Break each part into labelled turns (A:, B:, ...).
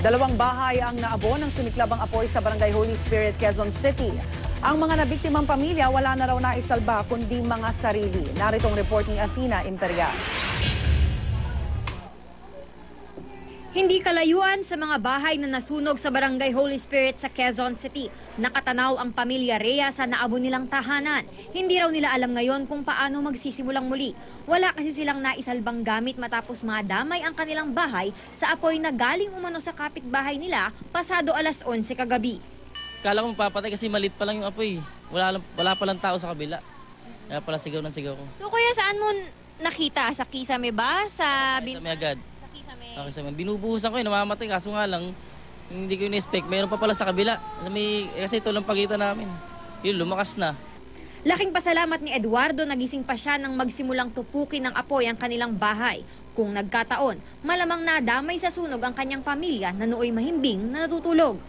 A: Dalawang bahay ang naabo ng sumiklabang apoy sa Barangay Holy Spirit, Quezon City. Ang mga nabiktimang pamilya wala na raw naisalba kundi mga sarili. Naritong report ni Athena Imperial.
B: Hindi kalayuan sa mga bahay na nasunog sa Barangay Holy Spirit sa Quezon City. Nakatanaw ang pamilya Rhea sa naabo nilang tahanan. Hindi raw nila alam ngayon kung paano magsisimulang muli. Wala kasi silang naisalbang gamit matapos madamay ang kanilang bahay sa apoy na galing umano sa kapitbahay nila pasado alas 11 kagabi.
C: Kala ko mapapatay kasi maliit pa lang yung apoy. Wala pa lang tao sa kabila. Kaya pala sigaw ng sigaw ko.
B: So kuya, saan mo nakita? Sa kisame ba? Sa
C: Kisame agad.
B: kisame.
C: Kisame. Binubuhusan ko namamatay kaso nga lang hindi ko in-expect. Mayroon pa pala sa kabila. Kasi ito lang pagitan namin. Yun, lumakas na.
B: Laking pasalamat ni Eduardo, nagising pa siya nang magsimulang tupukin ng apoy ang kanilang bahay. Kung nagkataon, malamang nadamay sa sunog ang kanyang pamilya na nooy mahimbing na natutulog.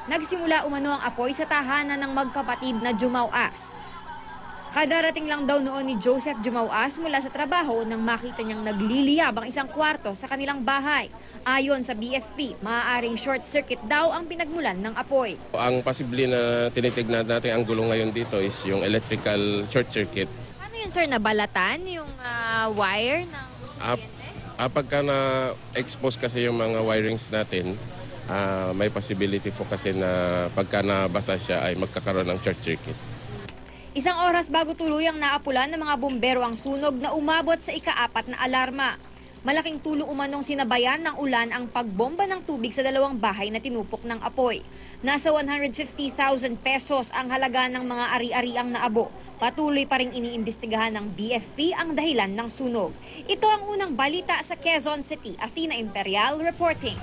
B: Nagsimula umano ang apoy sa tahanan ng magkapatid na Jumauas. Kadarating lang daw noon ni Joseph Jumauas mula sa trabaho nang makita niyang nagliliyab ang isang kwarto sa kanilang bahay. Ayon sa BFP, maaaring short circuit daw ang pinagmulan ng apoy.
D: Ang posible na tinitignan natin ang gulo ngayon dito is yung electrical short circuit.
B: Ano yun sir, nabalatan yung wire ng kuryente?
D: Pagka na-expose kasi yung mga wirings natin, may possibility po kasi na pagka nabasa siya ay magkakaroon ng short circuit.
B: Isang oras bago tuluyang naapulan ng mga bumbero ang sunog na umabot sa ika-4 na alarma. Malaking tulong umanong sinabayan ng ulan ang pagbomba ng tubig sa dalawang bahay na tinupok ng apoy. Nasa 150,000 pesos ang halaga ng mga ari-ariang naabo. Patuloy pa ring iniimbestigahan ng BFP ang dahilan ng sunog. Ito ang unang balita sa Quezon City. Athena Imperial reporting.